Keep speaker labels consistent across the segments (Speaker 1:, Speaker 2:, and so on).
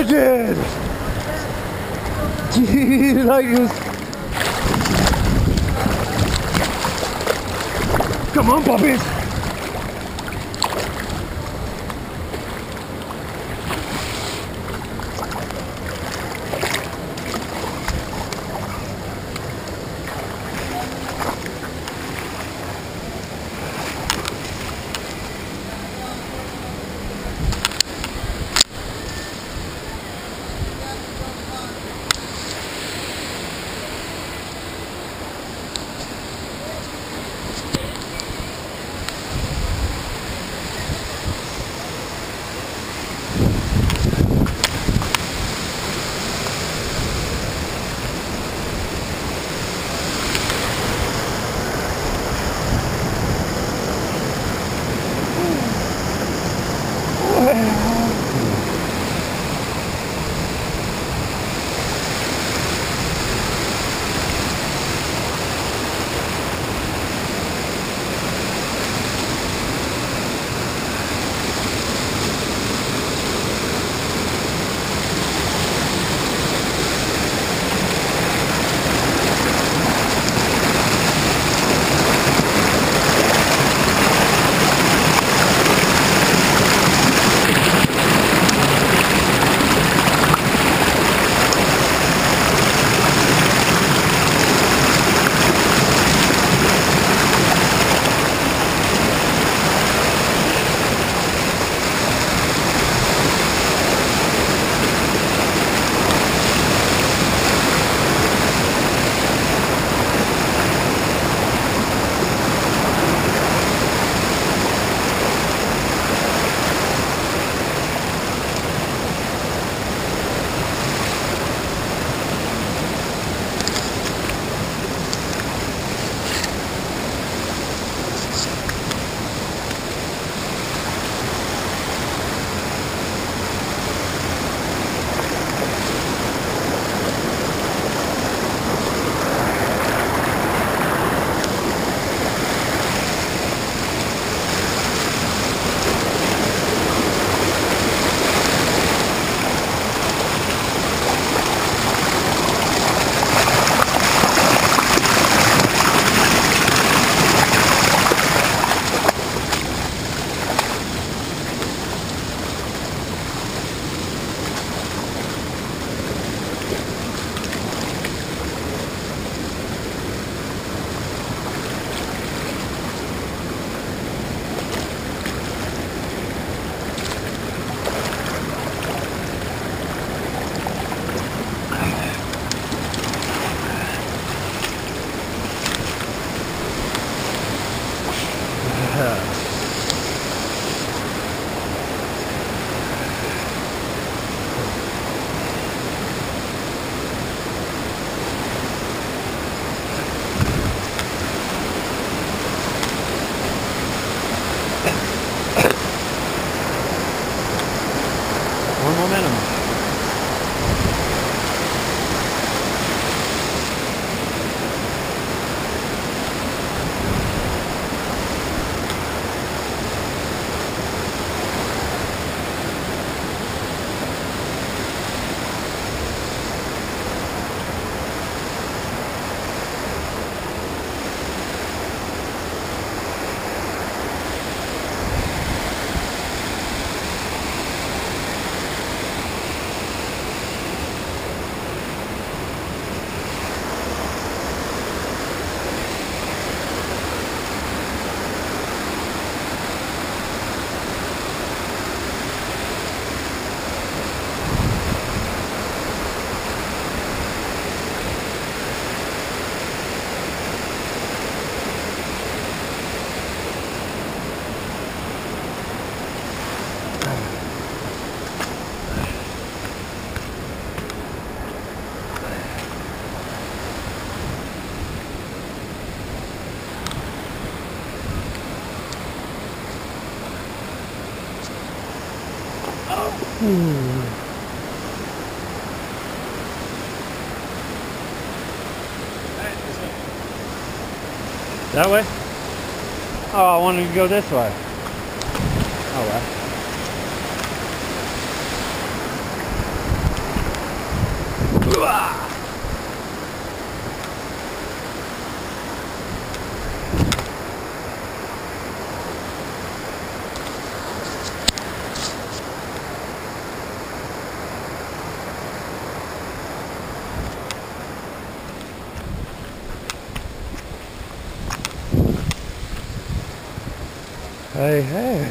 Speaker 1: rigid. Jeez, like this. Come on, puppies.
Speaker 2: That way? Oh, I wanted to go this way. Oh well.
Speaker 1: Hey, hey.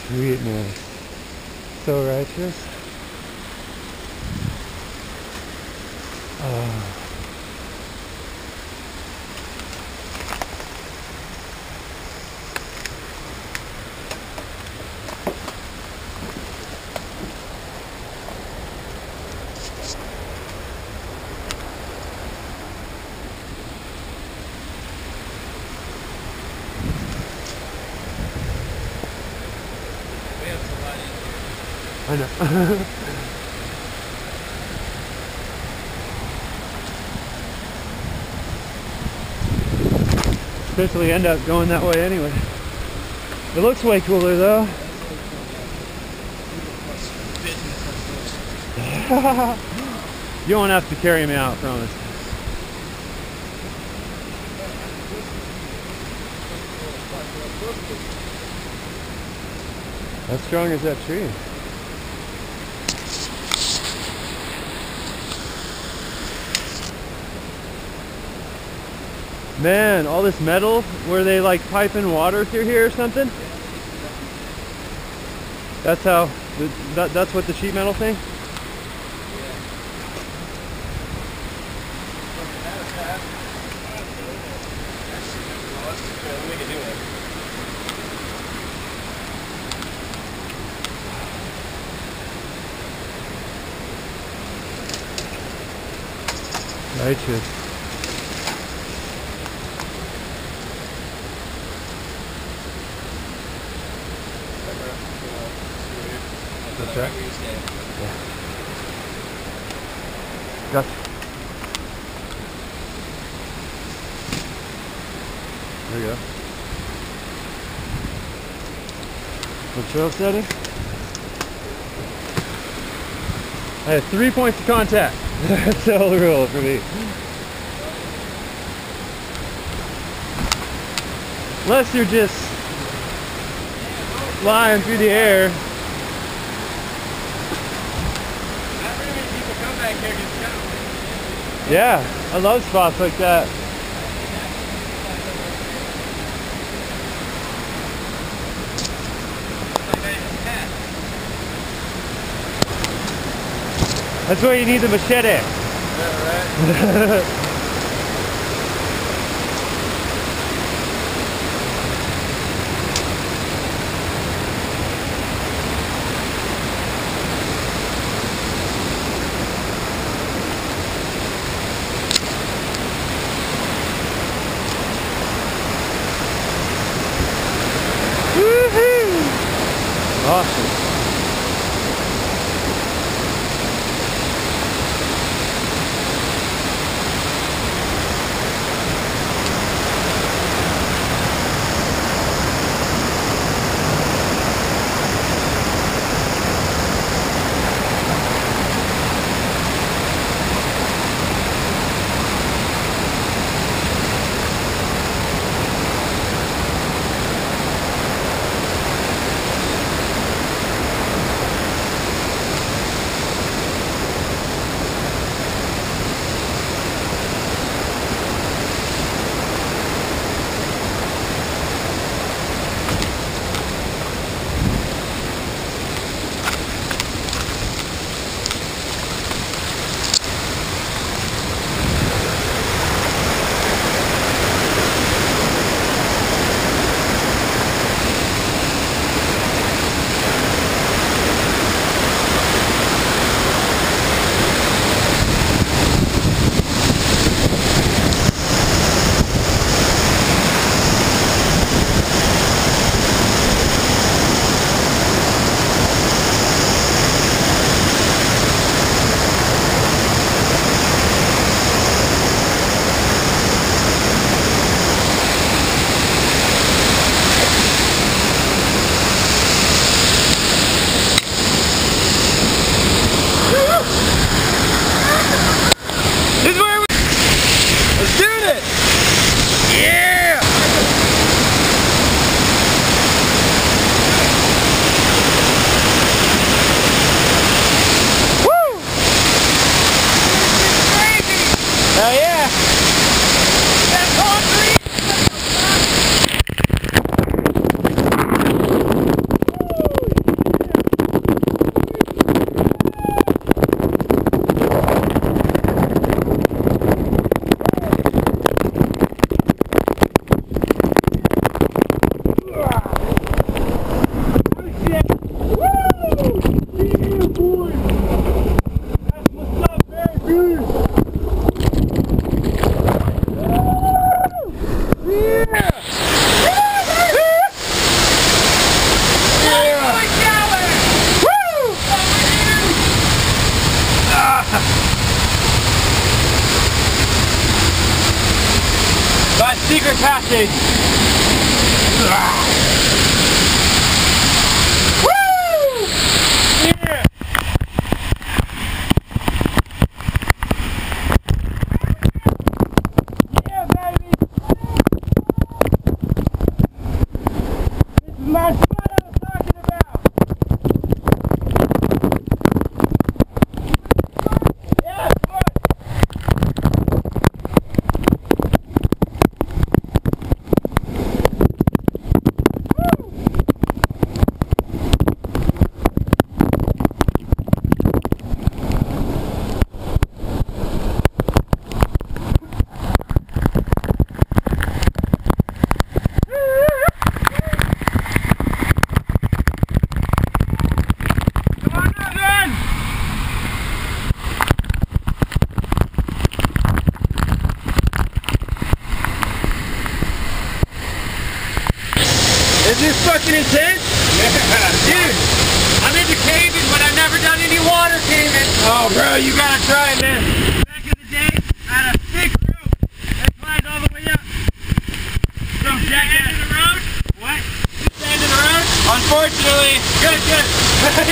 Speaker 1: Sweetness. So righteous. Oh. I know. Eventually end up going that way anyway. It looks way cooler though. You won't have to carry me out, promise. How strong is that tree? Man, all this metal, were they like piping water through here or something? That's how, that's what the sheet metal thing? Righteous. That's right. Yeah. Gotcha. There you go. What trail setting? I had 3 points of contact. That's the whole rule for me. Unless you're just flying through the air.
Speaker 3: Not very many people come back here because it's kind of windy.
Speaker 1: Yeah, I love spots like that. That's where you need the machete.
Speaker 3: Yeah, right.
Speaker 1: Awesome.
Speaker 3: see. Woo! Yeah! Yeah, baby! This is my spot I was talking about! Yeah, come on! Is this fucking intense? Yeah. Dude, I'm into caving, but I've never done any water caving. Oh, bro, you gotta try it, man. Back in the day, I had a thick rope that climbed all the way up. Some jackass in the road? What? Stand in the road? Unfortunately. Good.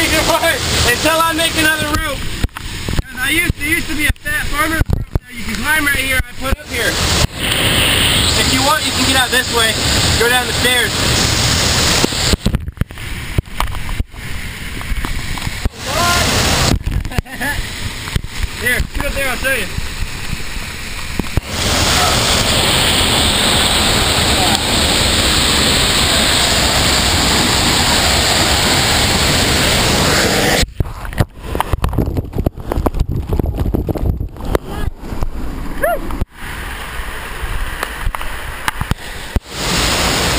Speaker 3: You what? Until I make another rope. There used to be a fat farmer's rope that you can climb right here. I put up here. If you want, you can get out this way. Go down the stairs. Here, get up there, I'll show you.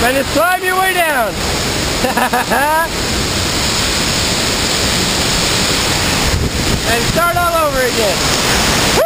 Speaker 3: And just climb your way down. And start all over again. Woo!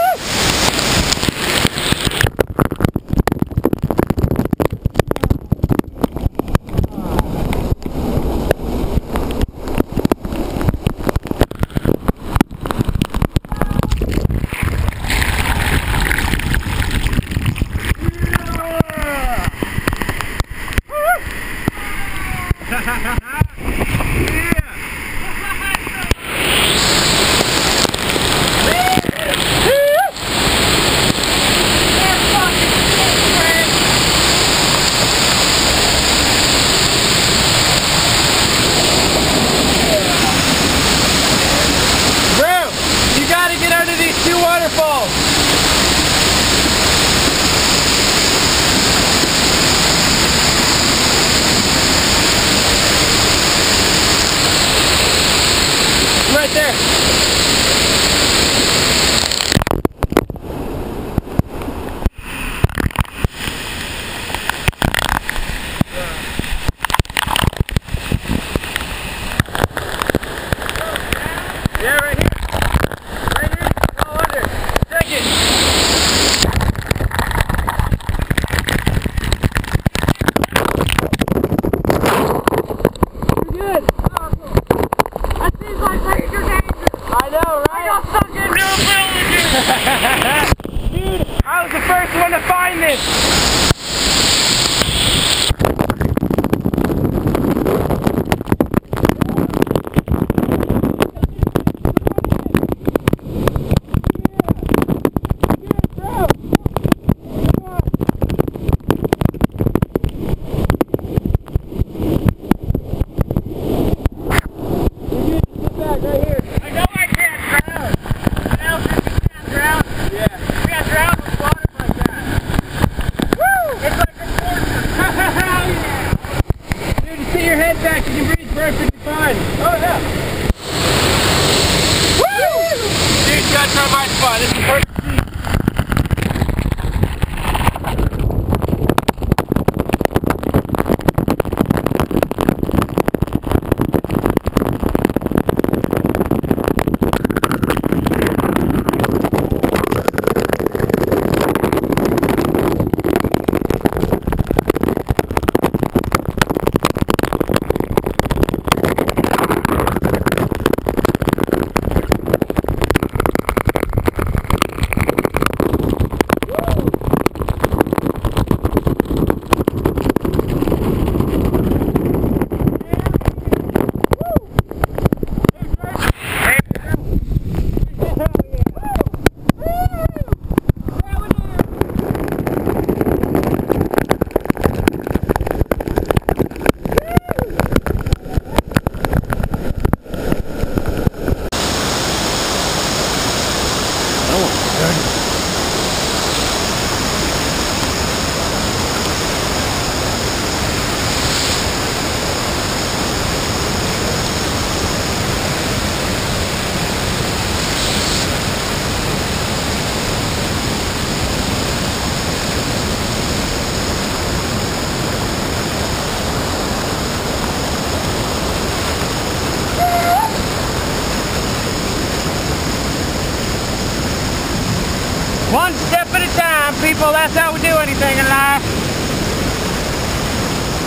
Speaker 3: Waterfall. Right there. Yeah, right here. Dude, I was the first one to find this! Back, you can breathe perfectly fine. Oh yeah. Woo! Dude, that's not my spot. This is perfect. everything in life.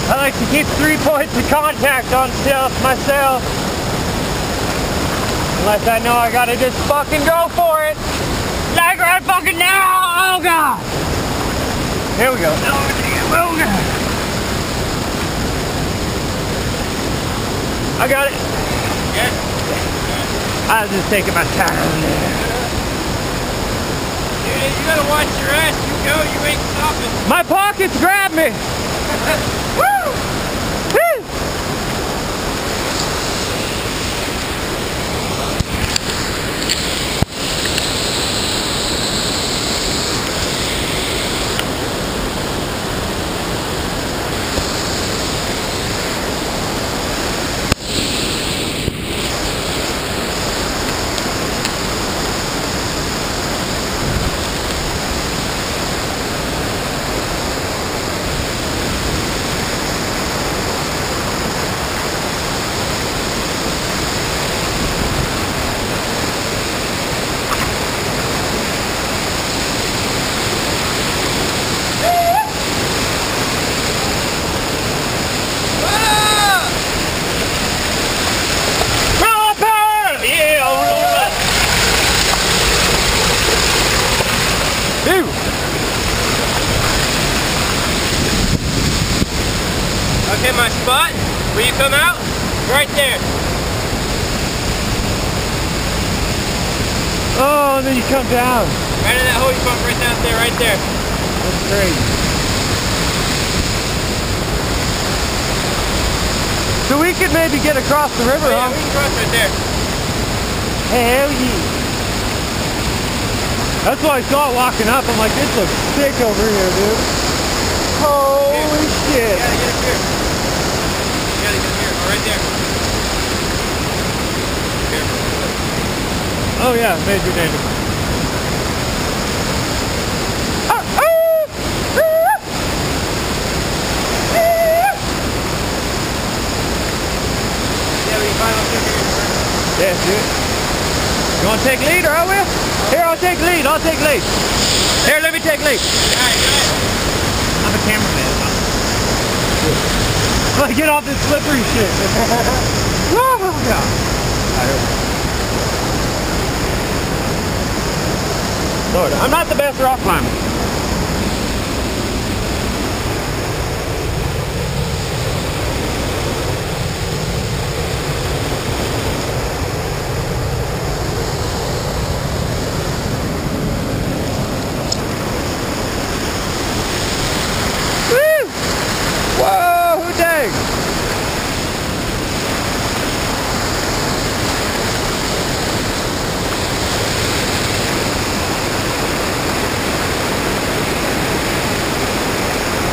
Speaker 3: I like to keep 3 points of contact on myself. Unless I know I gotta just fucking go for it. Like right fucking now! Oh god! Here we go. Oh god! I got it. Yes. I was just taking my time there. Dude, you gotta watch your ass. You go, you ain't stopping. My pockets grab me. Woo! Woo! Okay, my spot, where you come out, right there.
Speaker 1: Oh, and then you come down.
Speaker 3: Right in that hole you bump right down there, right there.
Speaker 1: That's crazy. So we could maybe get across the river,
Speaker 3: oh, yeah,
Speaker 1: huh?
Speaker 3: we can cross right there.
Speaker 1: Hell yeah. That's why I saw it walking up. I'm like, this looks sick over here, dude. Holy shit.
Speaker 3: You gotta get up here. You gotta get up here. Oh, right there. Here.
Speaker 1: Oh yeah, major danger. Yeah, dude. You want to take lead or I will? Here, I'll take lead. I'll take lead. Here, let me take lead.
Speaker 3: Alright, go ahead.
Speaker 1: I'm a cameraman. Let's get off this slippery shit. Oh, God. Lord, I'm not the best rock climber. Whoa, who dang?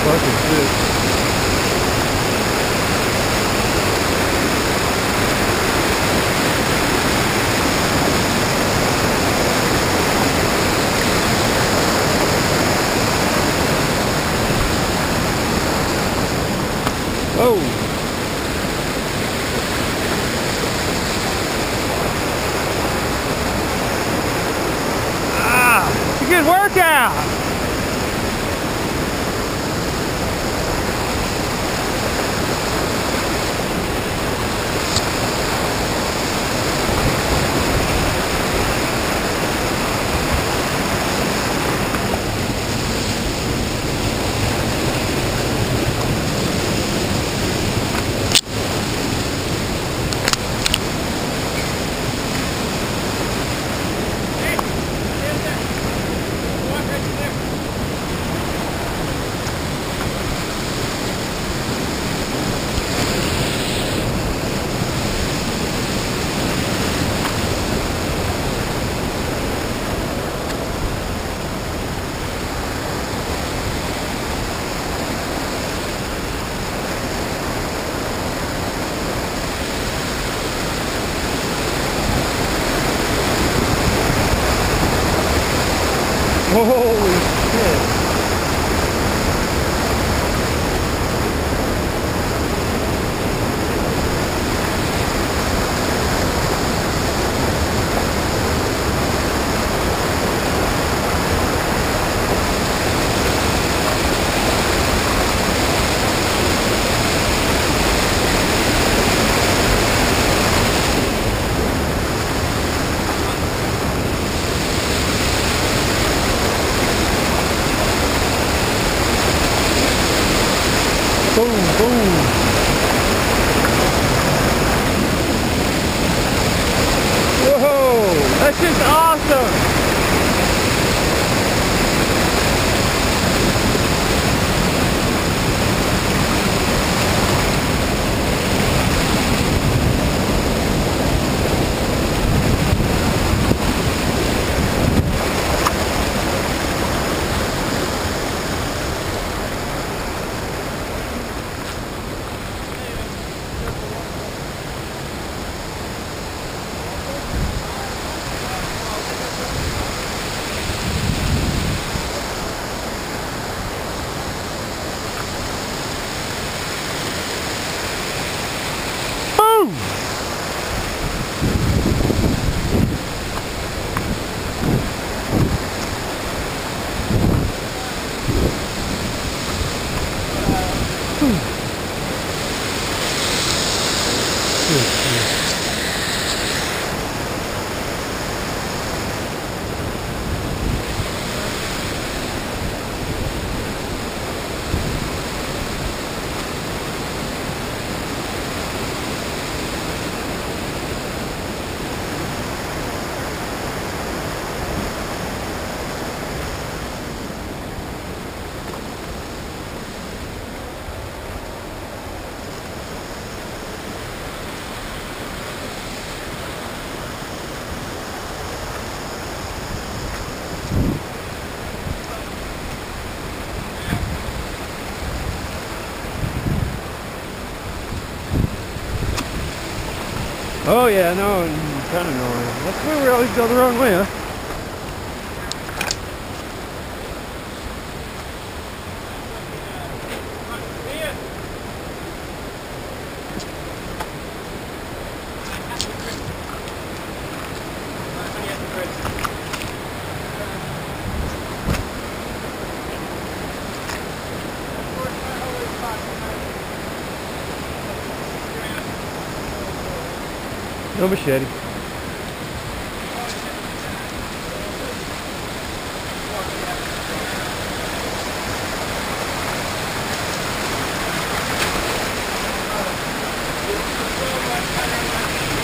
Speaker 1: Fucking shit. Oh. Ah, it's a good workout. Holy shit.
Speaker 2: Oh yeah, no, kind of annoying. That's why we always go the wrong way, huh? No machete.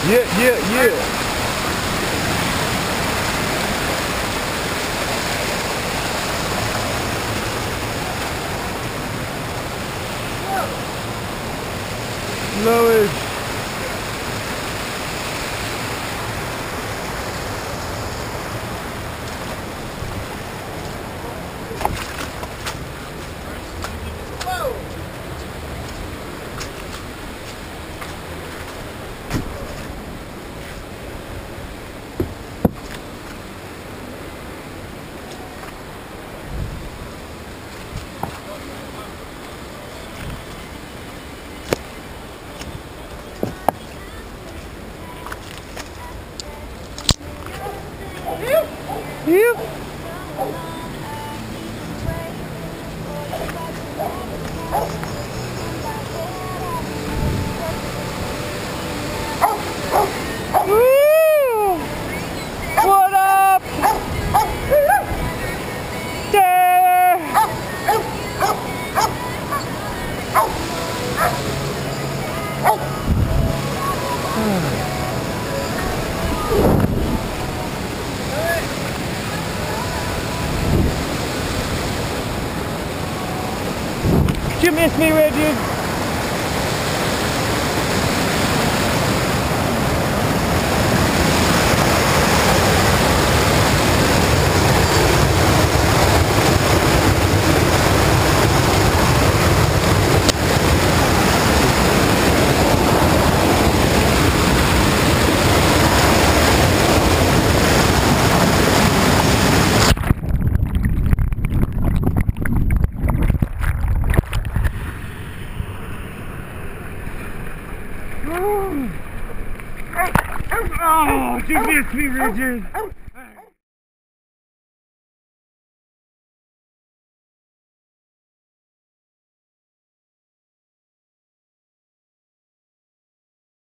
Speaker 2: Yeah. Lowered. You. Woo! What up? There. Did you miss me, Reggie? Oh, you missed me, Richard.